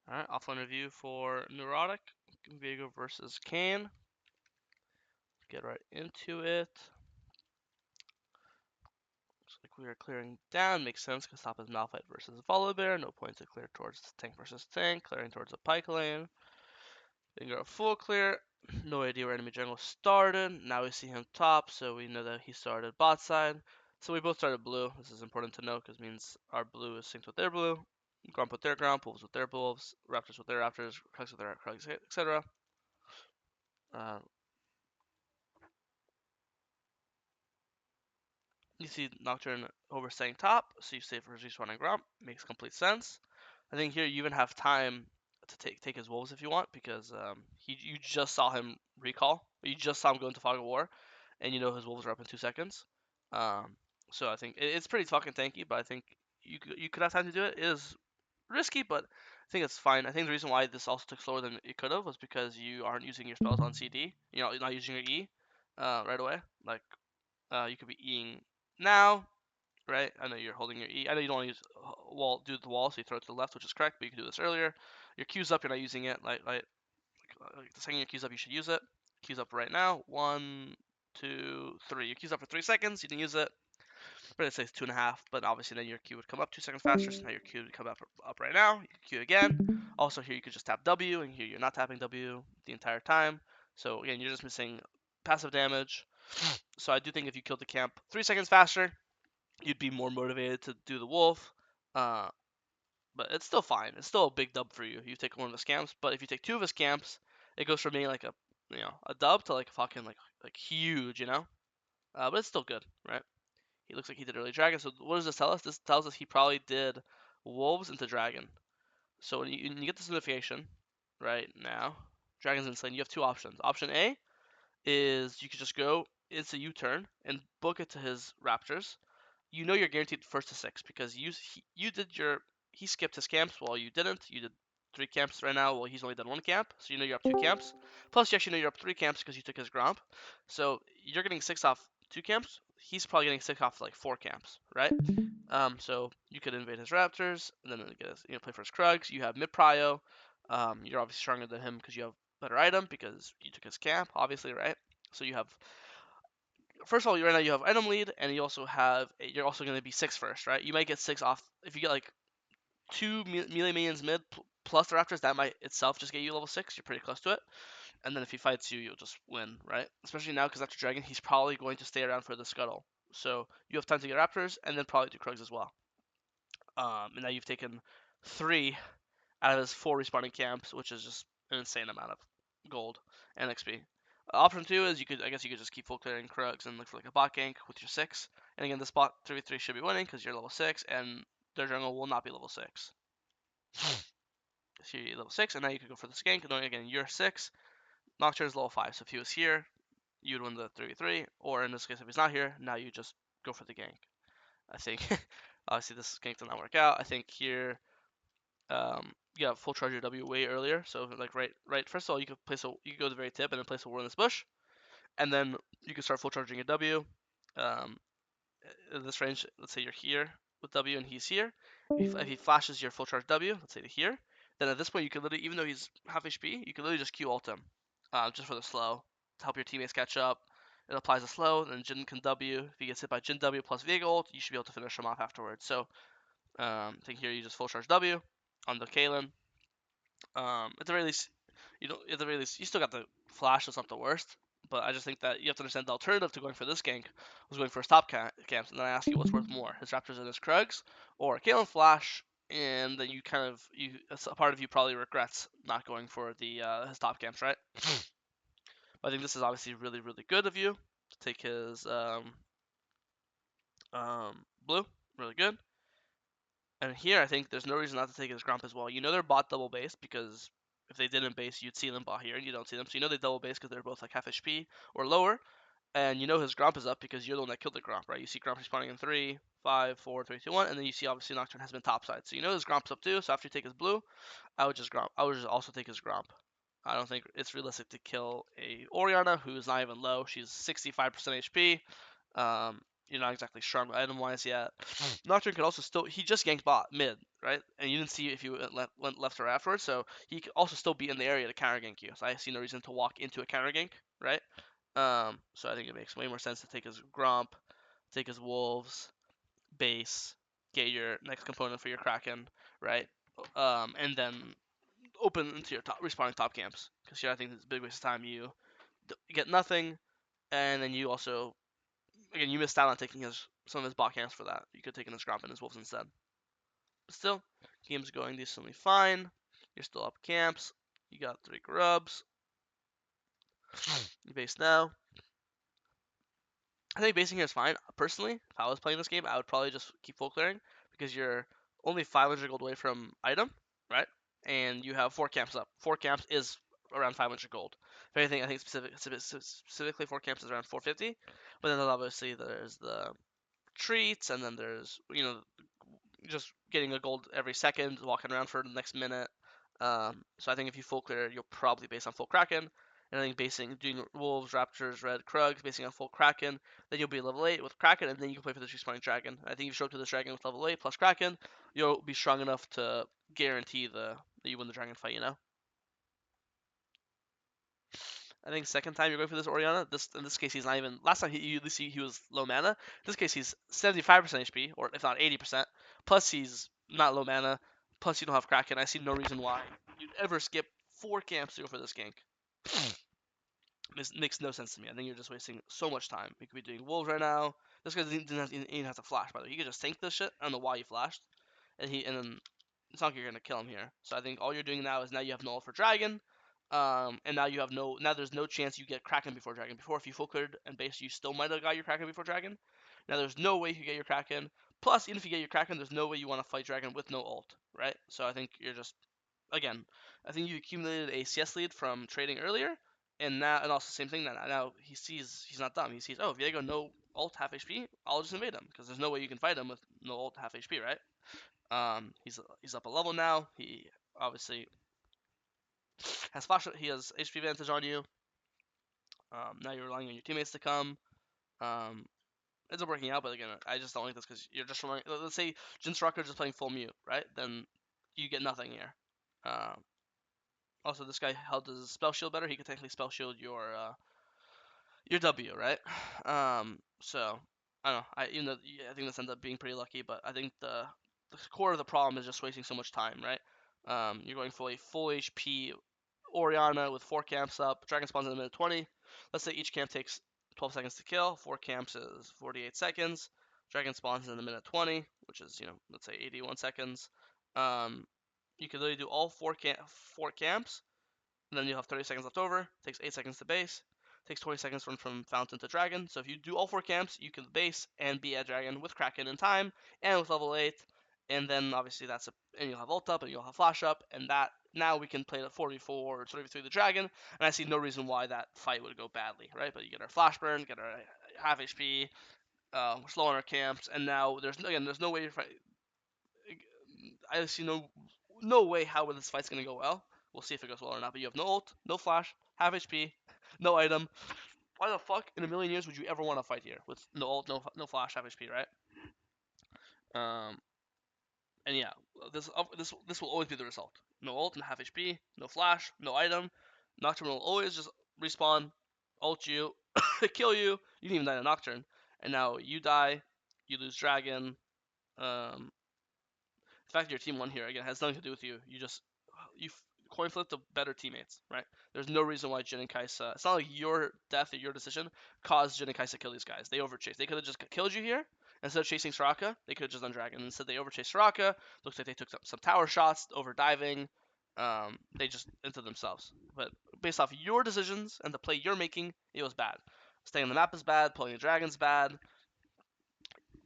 Alright, offline review for Neurotic, Viego versus Kayn. Get right into it. Looks like we are clearing down. Makes sense because top is Malphite versus Volibear. No point to clear towards tank versus tank. Clearing towards the Pike lane. Then go full clear. No idea where enemy jungle started. Now we see him top, so we know that he started bot side. So we both started blue. This is important to note because it means our blue is synced with their blue. Grump with their grump, wolves with their wolves, raptors with their raptors, krugs with their krugs, etc. You see Nocturne overstaying top, so you save for respawning Grump. Makes complete sense. I think here you even have time to take his wolves if you want, because you just saw him recall. You just saw him go into Fog of War, and you know his wolves are up in 2 seconds. Um, so I think it's pretty fucking tanky, but I think you could have time to do it. It is risky, but I think it's fine. I think the reason why this also took slower than it could have was because you aren't using your spells on CD. You know, you're not using your E right away. Like you could be Eing now, right? I know you're holding your E. I know you don't want to use do the wall, so you throw it to the left, which is correct, but you can do this earlier. Your Q's up, you're not using it. Like the second your Q's up, you should use it. Q's up right now. 1, 2, 3. Your Q's up for 3 seconds. You didn't use it. But it says 2.5. But obviously then your Q would come up 2 seconds faster. So now your Q would come up right now. You can Q again. Also here you could just tap W, and here you're not tapping W the entire time. So again, you're just missing passive damage. So I do think if you killed the camp 3 seconds faster, you'd be more motivated to do the wolf. Uh, but it's still fine. It's still a big dub for you. You take one of his camps, but if you take 2 of his camps, it goes from being like a dub to like fucking like huge, you know. But it's still good, right? He looks like he did early dragon. So what does this tell us? This tells us he probably did wolves into dragon. So when you get this notification, right now, dragon's insane. You have 2 options. Option A is you could just go into U-turn and book it to his raptors. You know you're guaranteed first to 6 because you did your he skipped his camps while you didn't. You did 3 camps right now while he's only done 1 camp, so you know you're up 2 camps. Plus you actually know you're up 3 camps because you took his gromp. So you're getting 6 off 2 camps. He's probably getting 6 off like 4 camps, right? So you could invade his raptors and then get play for his krugs. You have mid prio. You're obviously stronger than him because you have better item because you took his camp, obviously, right? So you have first of all, right now you have item lead, and you're also going to be 6 first, right? You might get 6 off if you get like 2 melee minions mid plus the raptors. That might itself just get you level 6. You're pretty close to it. And then if he fights you, you'll just win, right? Especially now because after dragon, he's probably going to stay around for the scuttle. So you have time to get raptors and then probably do krugs as well. And now you've taken 3 out of his 4 respawning camps, which is just an insane amount of gold and XP. Option 2 is I guess you could just keep full clearing krugs and look for like a bot gank with your 6. And again, this bot 3v3 should be winning because you're level 6 and their jungle will not be level 6. So you're level 6 and now you can go for the skank. And then again, you're 6. Nocturne is level 5, so if he was here, you'd win the 3v3. Or in this case, if he's not here, now you just go for the gank. I think obviously this gank did not work out. I think here you have full charge your W way earlier. So like right. First of all, you could go to the very tip and then place a ward in this bush, and then you can start full charging your W. Um, in this range, let's say you're here with W and he's here. If he flashes your full charge W, let's say to here, then at this point you can literally, even though he's half HP, you can literally just Q ult him, just for the slow to help your teammates catch up. It applies a slow, then Jin can W. If he gets hit by Jin W plus Viego ult, you should be able to finish him off afterwards. So I think here you just full charge W on the Kayn. At the very least, you still got the flash. That's not the worst. But I just think that you have to understand the alternative to going for this gank was going for his top camps. And then I ask you what's worth more, his Raptors and his Krugs, or Kayn flash. And then a part of you probably regrets not going for the his top camps, right? But I think this is obviously really, really good of you to take his blue, really good. And here, I think there's no reason not to take his Grump as well. You know they're bot double base because if they didn't base, you'd see them bot here, and you don't see them. So you know they double base because they're both like half HP or lower. And you know his Grump is up because you're the one that killed the Grump, right? You see Grump respawning in 3, 5, 4, 3, 2, 1, and then you see obviously Nocturne has been topside. So you know his Grump's up too. So after you take his blue, I would just also take his Grump. I don't think it's realistic to kill a Orianna who's not even low. She's 65% HP. You're not exactly strong item wise yet. Nocturne could also he just ganked bot mid, right? And you didn't see if you went left or right afterwards, so he could also still be in the area to counter gank you. So I see no reason to walk into a counter gank, right? So I think it makes way more sense to take his Gromp, take his Wolves, base, get your next component for your Kraken, right? And then open into your top respawning top camps, because here I think it's a big waste of time. You get nothing, and then you also again you missed out on taking his some of his bot camps for that. You could have taken his Gromp and his Wolves instead. But still, game's going decently fine. You're still up camps. You got 3 grubs. You base now. I think basing here is fine. Personally, if I was playing this game, I would probably just keep full clearing because you're only 500 gold away from item, right? And you have 4 camps up. 4 camps is around 500 gold. If anything, I think specifically 4 camps is around 450. But then obviously there's the treats, and then there's just getting a gold every second, walking around for the next minute. So I think if you full clear, you'll probably base on full Kraken. And I think doing Wolves, Raptors, Red, Krugs, basing on full Kraken, then you'll be level 8 with Kraken, and then you can play for the respawning Dragon. I think if you show up to this Dragon with level 8 plus Kraken, you'll be strong enough to guarantee that you win the Dragon fight, you know? I think second time you're going for this Orianna. In this case he's not even. Last time he was low mana. In this case he's 75% HP, or if not 80%. Plus he's not low mana. Plus you don't have Kraken. I see no reason why you'd ever skip 4 camps to go for this gank. This makes no sense to me. I think you're just wasting so much time. We could be doing Wolves right now. This guy didn't even have to flash, by the way. He could just tank this shit. I don't know why he flashed. And then it's not like you're gonna kill him here. So I think all you're doing now is now you have null for Dragon. And now there's no chance you get Kraken before Dragon. Before, if you full cleared and base, you still might have got your Kraken before Dragon. Now there's no way you get your Kraken. Plus, even if you get your Kraken, there's no way you want to fight Dragon with no ult, right? So I think you're just again, I think you accumulated a CS lead from trading earlier, and also same thing. Now he sees he's not dumb. He sees, oh, Viego no ult half HP. I'll just invade him because there's no way you can fight him with no ult half HP, right? He's up a level now. He obviously has flash. He has HP advantage on you. Now you're relying on your teammates to come. Um, ends up working out, but again, I just don't like this because you're just relying. Let's say Jin Straka just playing full mute, right? Then you get nothing here. Also, this guy held his spell shield better. He could technically spell shield your W, right? So I don't know. Even though I think this ended up being pretty lucky, but I think the core of the problem is just wasting so much time, right? You're going for a full HP Orianna with 4 camps up. Dragon spawns in a minute 20. Let's say each camp takes 12 seconds to kill. 4 camps is 48 seconds. Dragon spawns in a minute 20, which is let's say 81 seconds. You could literally do all 4 camps, and then you have 30 seconds left over. Takes 8 seconds to base. Takes 20 seconds from Fountain to Dragon. So if you do all 4 camps, you can base and be at Dragon with Kraken in time and with level 8. And then obviously and you'll have ult up and you'll have flash up, and that now we can play the 44 or 33 the Dragon. And I see no reason why that fight would go badly, right? But you get our flash burn, get our half HP, we're slow on our camps, and now there's no way to fight. I see no way how this fight's gonna go well. We'll see if it goes well or not. But you have no ult, no flash, half HP, no item. Why the fuck in a million years would you ever want to fight here with no ult, no flash, half HP, right? Um, and yeah, this will always be the result. No ult and half HP, no flash, no item. Nocturne will always just respawn, ult you, kill you. You didn't even die in Nocturne, and now you die, you lose Dragon. The fact that your team won here again has nothing to do with you. You coin flip the better teammates, right? There's no reason why Jin and Kaisa. It's not like your death or your decision caused Jin and Kaisa to kill these guys. They overchased. They could have just killed you here instead of chasing Soraka. They could have just done Dragon. Instead, they overchased Soraka. Looks like they took some tower shots, over diving. They just into themselves. But based off your decisions and the play you're making, it was bad. Staying on the map is bad. Pulling the Dragon's bad.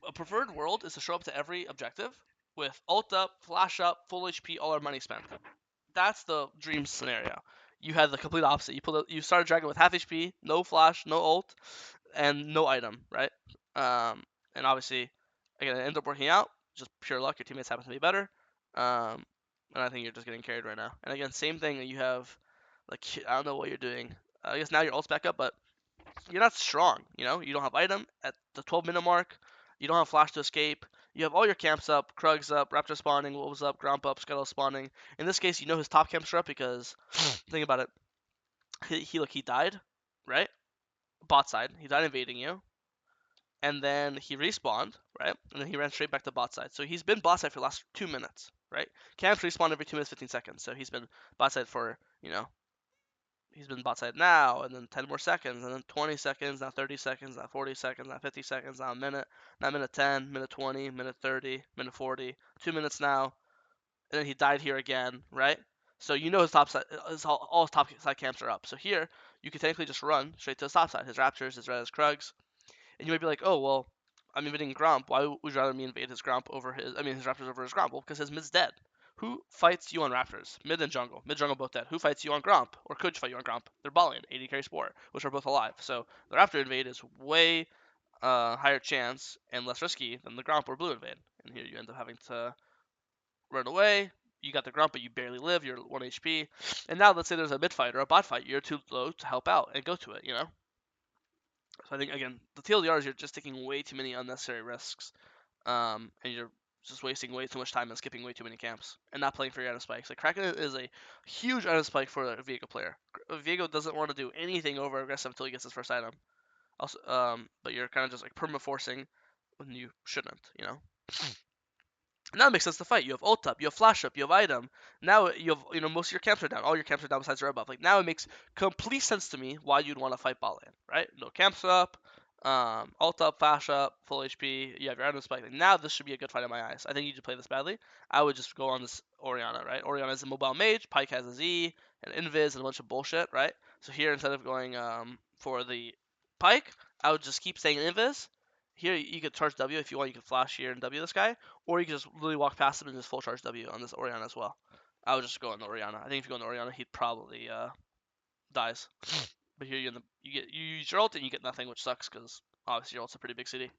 A preferred world is to show up to every objective with ult up, flash up, full HP, all our money spent. That's the dream scenario. You had the complete opposite. You started Dragon with half HP, no flash, no ult, and no item, right? And obviously, again, it ended up working out. Just pure luck. Your teammates happen to be better. And I think you're just getting carried right now. And again, same thing. You have, like, I don't know what you're doing. I guess now your ult's back up, but you're not strong. You don't have item at the 12-minute mark. You don't have flash to escape. You have all your camps up, Krugs up, Raptor spawning, Wolves up, Gromp up, Scuttle spawning. In this case, you know his top camps are up because think about it. He died, right? Bot side. He died invading you, and then he respawned, right? And then he ran straight back to bot side. So he's been bot side for the last 2 minutes, right? Camps respawn every 2 minutes 15 seconds. So he's been bot side for he's been bot side now, and then 10 more seconds, and then 20 seconds, now 30 seconds, now 40 seconds, now 50 seconds, now a minute, now minute 10, minute 20, minute 30, minute 40, 2 minutes now, and then he died here again, right? So you know his top side, all his top side camps are up. So here, you can technically just run straight to his top side, his Raptors, his Red, his Krugs, and you might be like, oh, well, I'm invading Gromp. Why would you rather me invade his Gromp over his Raptors over his Gromp? Well, because his mid's dead. Who fights you on Raptors? Mid and jungle. Mid jungle both dead. Who fights you on Gromp? Or could fight you on Gromp? They're Balian, 80 carry Spore, which are both alive. So the Raptor invade is way higher chance and less risky than the Gromp or Blue invade. And here you end up having to run away. You got the Gromp, but you barely live. You're 1 HP. And now let's say there's a mid fight or a bot fight. You're too low to help out and go to it, So I think, again, the TLDR is you're just taking way too many unnecessary risks. And you're just wasting way too much time and skipping way too many camps and not playing for your item spikes. Like Kraken is a huge item spike for a Viego player. Viego doesn't want to do anything over aggressive until he gets his first item. Also, but you're kind of just like perma forcing when you shouldn't. Now it makes sense to fight. You have ult up, you have flash up, you have item. Now you have most of your camps are down. All your camps are down besides your buff. Like now it makes complete sense to me why you'd want to fight bot lane, right? No camps up, ult up, flash up, full HP. You have your item spike. Like now this should be a good fight in my eyes. I think you should play this badly. I would just go on this Orianna, right? Orianna is a mobile mage. Pyke has a Z, and invis, and a bunch of bullshit, right? So here instead of going for the Pyke, I would just keep saying invis. Here you could charge W if you want. You could flash here and W this guy. Or you can just literally walk past him and just full charge W on this Orianna as well. I would just go on the Orianna. I think if you go on the Orianna, he probably dies. But here you use your ult and you get nothing, which sucks because obviously your ult's a pretty big CD.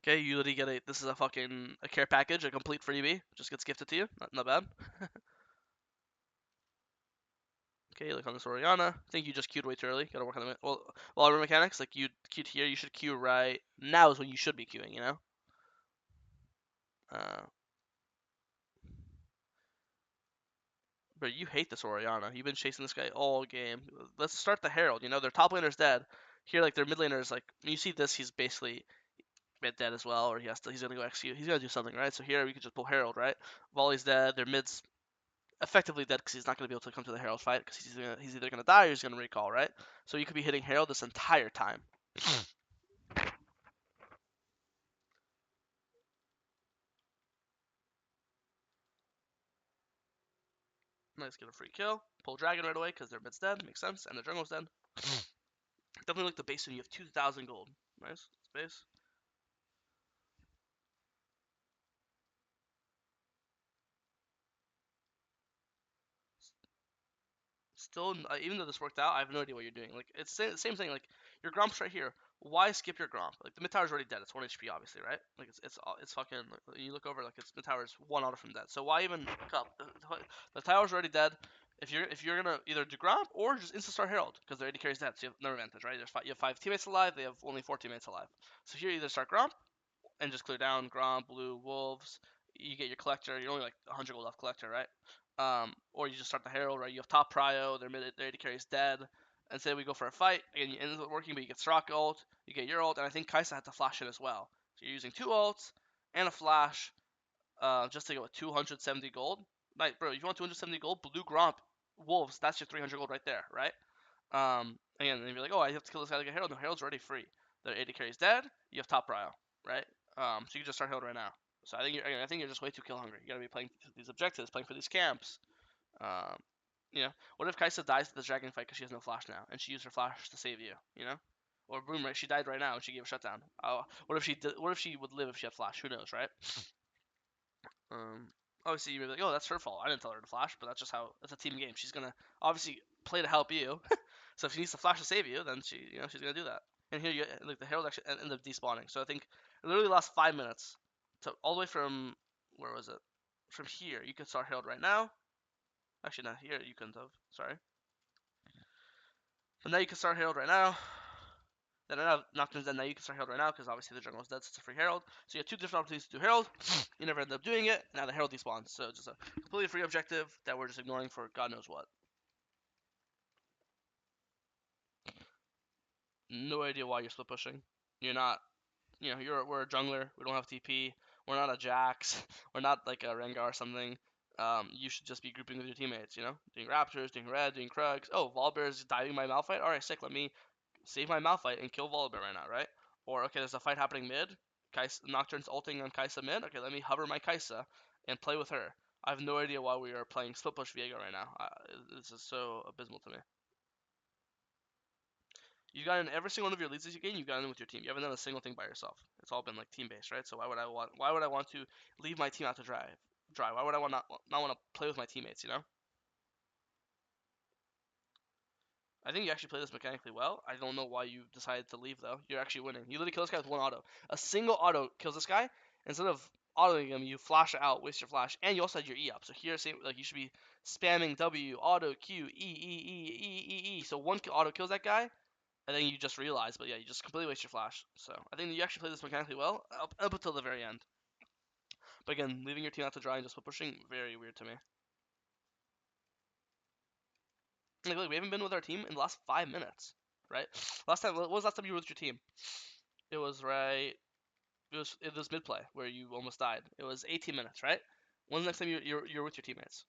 Okay, you literally get this is a care package, a complete freebie, just gets gifted to you. Not bad. Okay, look on this Orianna. I think you just queued way too early. Gotta work on the our mechanics. Like you queued here, you should queue right now is when you should be queuing. Uh, But you hate this Orianna. You've been chasing this guy all game. Let's start the Herald. Their top laner's dead. Here, like their mid laner's like when you see this, he's basically mid dead as well, or he's gonna go execute. He's gonna do something, right? So here we could just pull Herald, right? Volley's dead. Their mid's effectively dead because he's not gonna be able to come to the Herald fight because he's either gonna die or he's gonna recall, right? So you could be hitting Herald this entire time. Nice, get a free kill. Pull Dragon right away because their mid's dead. Makes sense. And their jungle's dead. Definitely like the base when you have 2,000 gold. Nice. Base. Still, even though this worked out, I have no idea what you're doing. Like, it's the same thing. Like, your Gromp's right here. Why skip your Gromp? Like, the mid tower's already dead. It's 1 HP, obviously, right? Like, it's fucking. Like, you look over, like, it's mid tower's 1 auto from dead. So why even cup? The tower's already dead. If you're gonna either do Gromp or just insta start Herald because their AD carry's dead, so you have no advantage, right? You have 5 teammates alive. They have only 4 teammates alive. So here, you either start Gromp and just clear down Gromp, Blue, Wolves. You get your Collector. You're only like 100 gold off Collector, right? Or you just start the Herald, right? You have top prio, their AD carry is dead, and say we go for a fight, again, you end up working, but you get Srock ult, you get your ult, and I think Kai'Sa had to flash in as well. So you're using 2 ults and a flash just to get 270 gold. Like, bro, if you want 270 gold, Blue Gromp, Wolves, that's your 300 gold right there, right? Again, and you're like, oh, I have to kill this guy to get Herald. No, Herald's already free. Their AD carry is dead, you have top prio, right? So you can just start Herald right now. So I think you're just way too kill hungry. You gotta be playing these objectives, playing for these camps. Um, what if Kai'Sa dies to the dragon fight because she has no flash now, and she used her flash to save you? Or boom, right? She died right now and she gave a shutdown. What if she did? What if she would live if she had flash? Who knows, right? Um, obviously you'd be like, oh, that's her fault. I didn't tell her to flash, but that's just how it's a team game. She's gonna obviously play to help you. So if she needs to flash to save you, then she's gonna do that. And here like the Herald actually ended up despawning. So I think it literally lost 5 minutes. So all the way from where was it? From here, you could start Herald right now. Actually, not here. You couldn't have. Sorry. But now you can start Herald right now. Then I have Nocturne's dead. Now you can start Herald right now because obviously the jungle is dead, so it's a free Herald. So you have two different opportunities to do Herald. You never end up doing it. Now the Herald despawns. So just a completely free objective that we're just ignoring for God knows what. No idea why you're split pushing. You're not. We're a jungler. We don't have TP. We're not a Jax. We're not like a Rengar or something. You should just be grouping with your teammates. Doing Raptors, doing Red, doing Krugs. Oh, Volibear's diving my Malphite. All right, sick. Let me save my Malphite and kill Volibear right now, right? Or okay, there's a fight happening mid. Nocturne's ulting on Kai'Sa mid. Okay, let me hover my Kai'Sa and play with her. I have no idea why we are playing split push Viego right now. This is so abysmal to me. You've gotten every single one of your leads this game. You've gotten with your team. You haven't done a single thing by yourself. It's all been like team based, right? So Why would I want to leave my team out to dry? Why would I not want to play with my teammates? I think you actually play this mechanically well. I don't know why you decided to leave though. You're actually winning. You literally kill this guy with one auto. A single auto kills this guy. Instead of autoing him, you flash out, waste your flash, and you also had your E up. So here, same like you should be spamming W, auto, Q, E. So one auto kills that guy, and then you just realize. But yeah, you just completely waste your flash. So I think that you actually play this mechanically well up until the very end. But again, leaving your team out to dry and just pushing, very weird to me. Like, we haven't been with our team in the last 5 minutes, right? What was last time you were with your team? It was right. It was mid play where you almost died. It was 18 minutes, right? When's the next time you're with your teammates?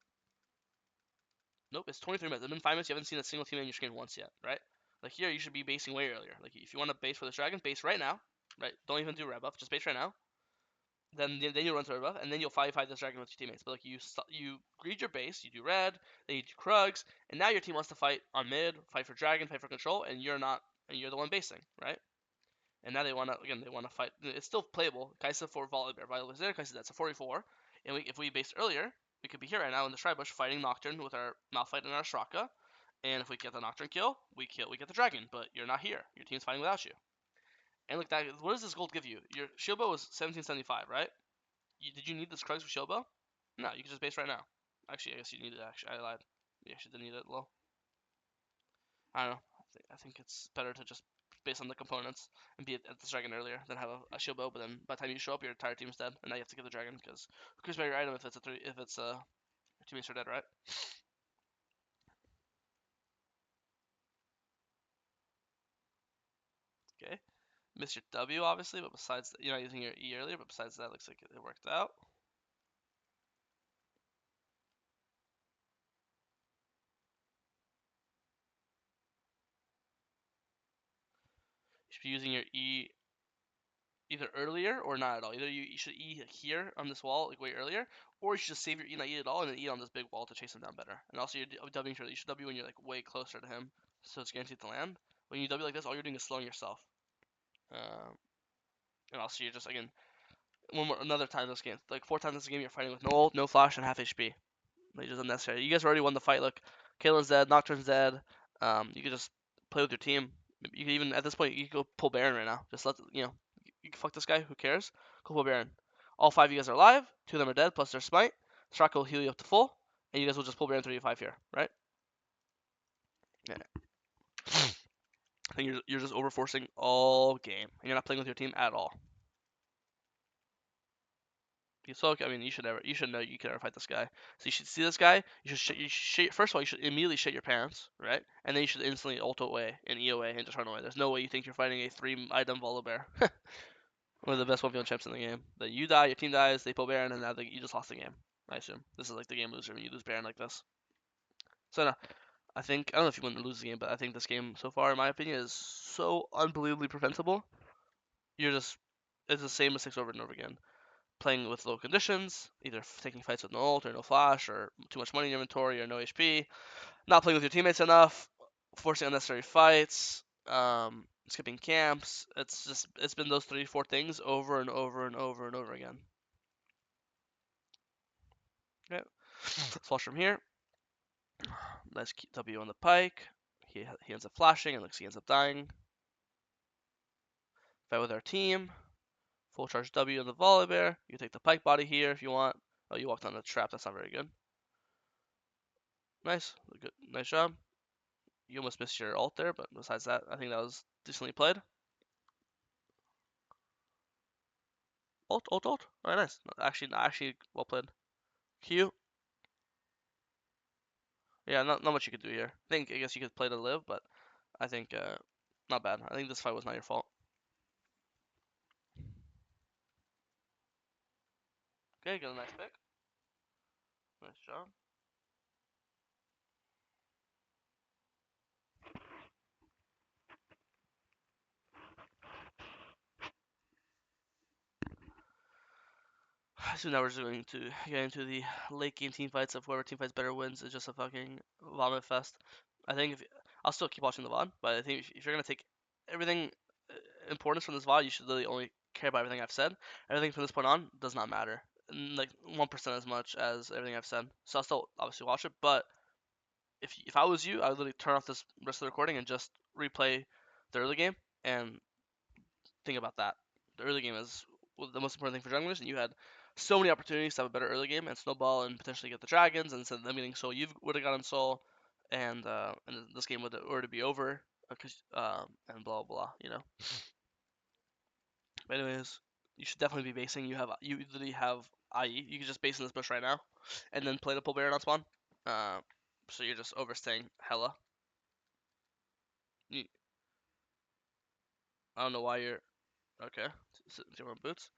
Nope, it's 23 minutes. It's been 5 minutes. You haven't seen a single teammate on your screen once yet, right? Like here, you should be basing way earlier. Like if you want to base for this dragon, base right now, right? Don't even do red buff, just base right now. Then you'll run to red buff, and then you'll fight this dragon with your teammates. But like you greed your base, you do red, then you do Krugs, and now your team wants to fight on mid, fight for dragon, fight for control, and you're not, and you're the one basing, right? And now they want to fight. It's still playable. Kai'Sa for Volibear. Volibear's there. Kai'Sa that's a 44. And if we based earlier, we could be here right now in the Shrine Bush fighting Nocturne with our Malphite and our Straka. And if we get the Nocturne kill, we get the dragon. But you're not here. Your team's fighting without you. And look, what does this gold give you? Your shield bow was 1775, right? Did you need this Krugs for shield bow? No, you can just base right now. Actually, I guess you need it. Actually, I lied. You actually didn't need it low. I don't know. I think it's better to just base on the components and be at the dragon earlier than have a shield bow. But then by the time you show up, your entire team's dead, and now you have to get the dragon because who cares about your item if it's your teammates are dead, right? Okay, missed your W obviously, but besides that, you're not using your E earlier. But besides that, looks like it worked out. You should be using your E either earlier or not at all. Either you should E here on this wall like way earlier, or you should just save your E, not E at all, and then E on this big wall to chase him down better. And also you're Wing early. You should W when you're like way closer to him, so it's guaranteed to land. When you W like this, all you're doing is slowing yourself. Um, and also you're just again another time this game, like 4 times this game, you're fighting with no ult, no flash, and half HP. Like just unnecessary. You guys already won the fight. Look, Kalen's dead, Nocturne's dead. You could just play with your team. You could even at this point you could go pull Baron right now. Just let you can fuck this guy. Who cares? Go pull Baron. All 5 of you guys are alive. 2 of them are dead plus their smite. Straka will heal you up to full, and you guys will just pull Baron 3v5 here, right? Yeah. I think you're just overforcing all game, and you're not playing with your team at all. I mean, you should know you can never fight this guy. So you should see this guy. First of all, you should immediately shit your pants, right? And then you should instantly ult away and E away and just run away. There's no way you think you're fighting a 3-item Volibear. One of the best 1v1 champs in the game. Then you die, your team dies, they pull Baron, and now you just lost the game. I assume this is like the game loser when you lose Baron like this. So no, I don't know if you win or lose the game, but I think this game so far, in my opinion, is so unbelievably preventable. It's the same mistakes over and over again. Playing with low conditions, either taking fights with no ult or no flash or too much money in your inventory or no HP, not playing with your teammates enough, forcing unnecessary fights, skipping camps. It's been those 3-4 things over and over and over and over again. Okay, let's flash from here. Nice W on the pike. He ends up flashing and looks he ends up dying. Fight with our team. Full charge W on the Volibear. You can take the pike body here if you want. Oh, you walked on the trap. That's not very good. Nice. Good. Nice job. You almost missed your ult there, but besides that, I think that was decently played. Ult, ult, ult. Alright, nice. Actually, well played. Q. Yeah, not much you could do here. I guess you could play to live, but I think not bad. I think this fight was not your fault. Okay, got a nice pick. Nice job. So now we're just going to get into the late game team fights of whoever team fights better wins. It's just a fucking vomit fest. I think if I'll still keep watching the VOD, but I think if you're gonna take everything importance from this VOD, you should really only care about everything I've said. Everything from this point on does not matter, like 1% as much as everything I've said. So I'll still obviously watch it, but if I was you, I would literally turn off this rest of the recording and just replay the early game and think about that. The early game is the most important thing for junglers, and you had so many opportunities to have a better early game and snowball and potentially get the dragons, and instead of them getting soul, you would have gotten soul, and this game would already be over, and blah blah blah, you know. But anyways, you should definitely be basing. You literally have IE. You can just base in this bush right now, and then play the pull Baron on spawn. Uh, so you're just overstaying hella. You, I don't know why you're okay. Zero boots.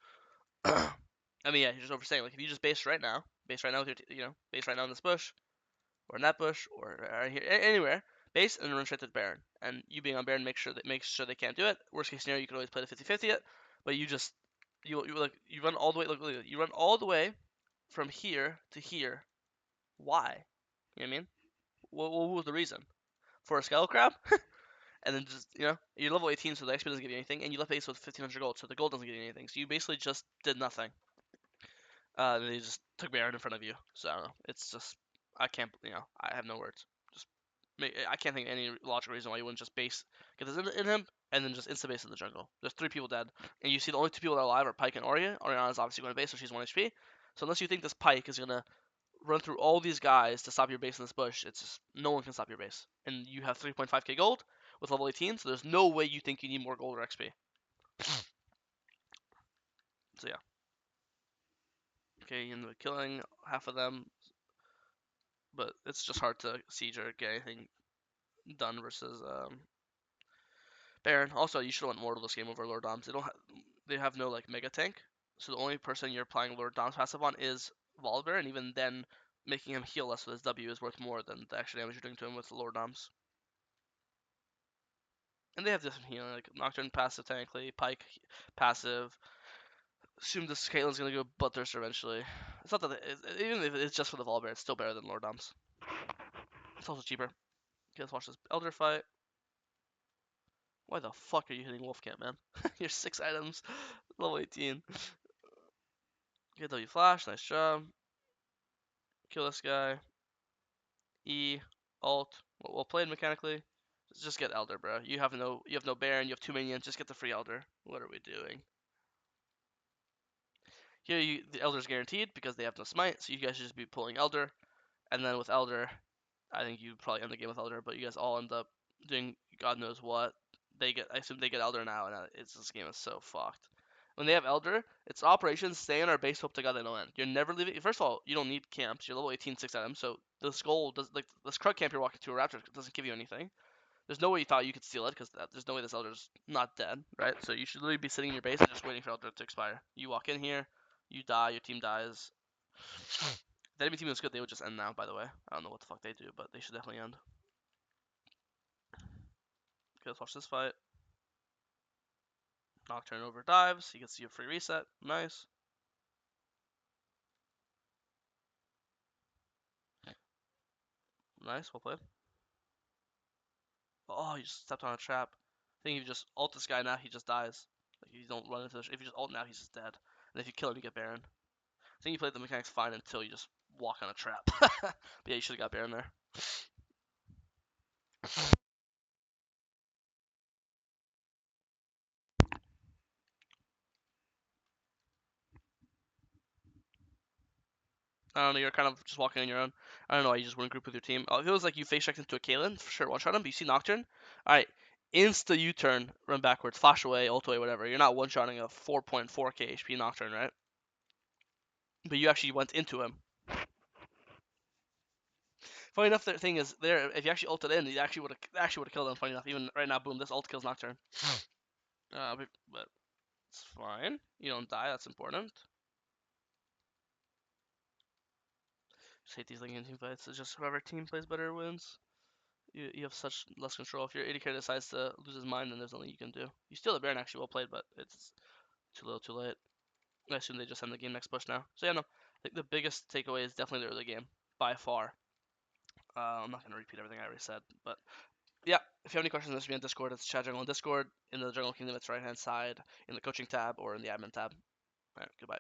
I mean, yeah, you're just overstaying. Like if you just base right now with base right now in this bush, or in that bush, or right here, anywhere, base and run straight to the Baron. And you being on Baron makes sure they can't do it. Worst case scenario, you can always play the 50-50 it, but you run all the way. Look, you run all the way from here to here. Why? You know what I mean? What was the reason? For a Skeletal Crab? And then just, you're level 18, so the XP doesn't give you anything, and you left base with 1500 gold, so the gold doesn't give you anything. So you basically just did nothing. And they just took Baron in front of you. So I don't know. It's just, I can't, I have no words. Just, I can't think of any logical reason why you wouldn't just get this in him, and then just insta base in the jungle. There's 3 people dead, and you see the only 2 people that are alive are Pyke and Oriana. Oriana's obviously going to base, so she's 1 HP. So unless you think this Pyke is gonna run through all these guys to stop your base in this bush, it's just no one can stop your base. And you have 3.5k gold with level 18, so there's no way you think you need more gold or XP. So yeah. Okay, you end up killing half of them, but it's just hard to siege or get anything done versus Baron. Also, you should have went Mortal this game over Lord Doms. They have no like mega tank, so the only person you're applying Lord Dom's passive on is Volibear, and even then, making him heal less with his W is worth more than the extra damage you're doing to him with Lord Doms. And they have different healing, like Nocturne passive technically, Pyke passive. Assume this Caitlyn's gonna go Bloodthirster eventually. It's not that even if it's just for the Volibear, it's still better than Lord Doms. It's also cheaper. Okay, let's watch this Elder fight. Why the fuck are you hitting Wolfcamp, man? You're 6 items, level 18. Get W flash, nice job. Kill this guy. E, alt. Well played mechanically. Just get Elder, bro. You have no Baron. You have 2 minions. Just get the free Elder. What are we doing? Here, the Elder's guaranteed because they have no smite, so you guys should just be pulling Elder. And then with Elder, I think you probably end the game with Elder, but you guys all end up doing God knows what. I assume they get Elder now, and this game is so fucked. When they have Elder, it's operations, stay in our base, hope to God they don't end. You're never leaving. First of all, you don't need camps. You're level 18, 6 items, so the skull does like this Krug camp you're walking to a Raptor doesn't give you anything. There's no way you thought you could steal it because there's no way this Elder's not dead, right? So you should literally be sitting in your base and just waiting for Elder to expire. You walk in here, you die, your team dies. If the enemy team was good, they would just end now, by the way. I don't know what the fuck they do, but they should definitely end. Okay, let's watch this fight. Nocturne over dives. He gets you a free reset. Nice. Nice, well played. Oh, you just stepped on a trap. I think if you just ult this guy now, he just dies. Like, if you don't run into the if you just ult now, he's just dead. And if you kill him, you get Baron. I think you played the mechanics fine until you just walk on a trap. But yeah, you should have got Baron there. I don't know, you're kind of just walking on your own. I don't know why you just wouldn't group with your team. If it was like you face checked into a Kayn, for sure one shot him, but you see Nocturne. Alright, insta U-turn, run backwards, flash away, ult away, whatever. You're not one-shotting a 4.4k HP Nocturne, right? But you actually went into him. Funny enough, the thing is, there, if you actually ulted in, you actually would have killed him. Funny enough, even right now, boom, this ult kills Nocturne. But it's fine. You don't die. That's important. Just hate these linking team fights. It's just whoever team plays better wins. You have such less control. If your AD carry decides to lose his mind, then there's nothing you can do. You steal the Baron, actually well played, but it's too little, too late. I assume they just end the game next push now. So yeah, no. I think the biggest takeaway is definitely the early game by far. I'm not gonna repeat everything I already said, but yeah. If you have any questions, message me on Discord. It's Chat Jungle on Discord. In the Jungle Kingdom, it's right hand side in the coaching tab or in the admin tab. All right, goodbye.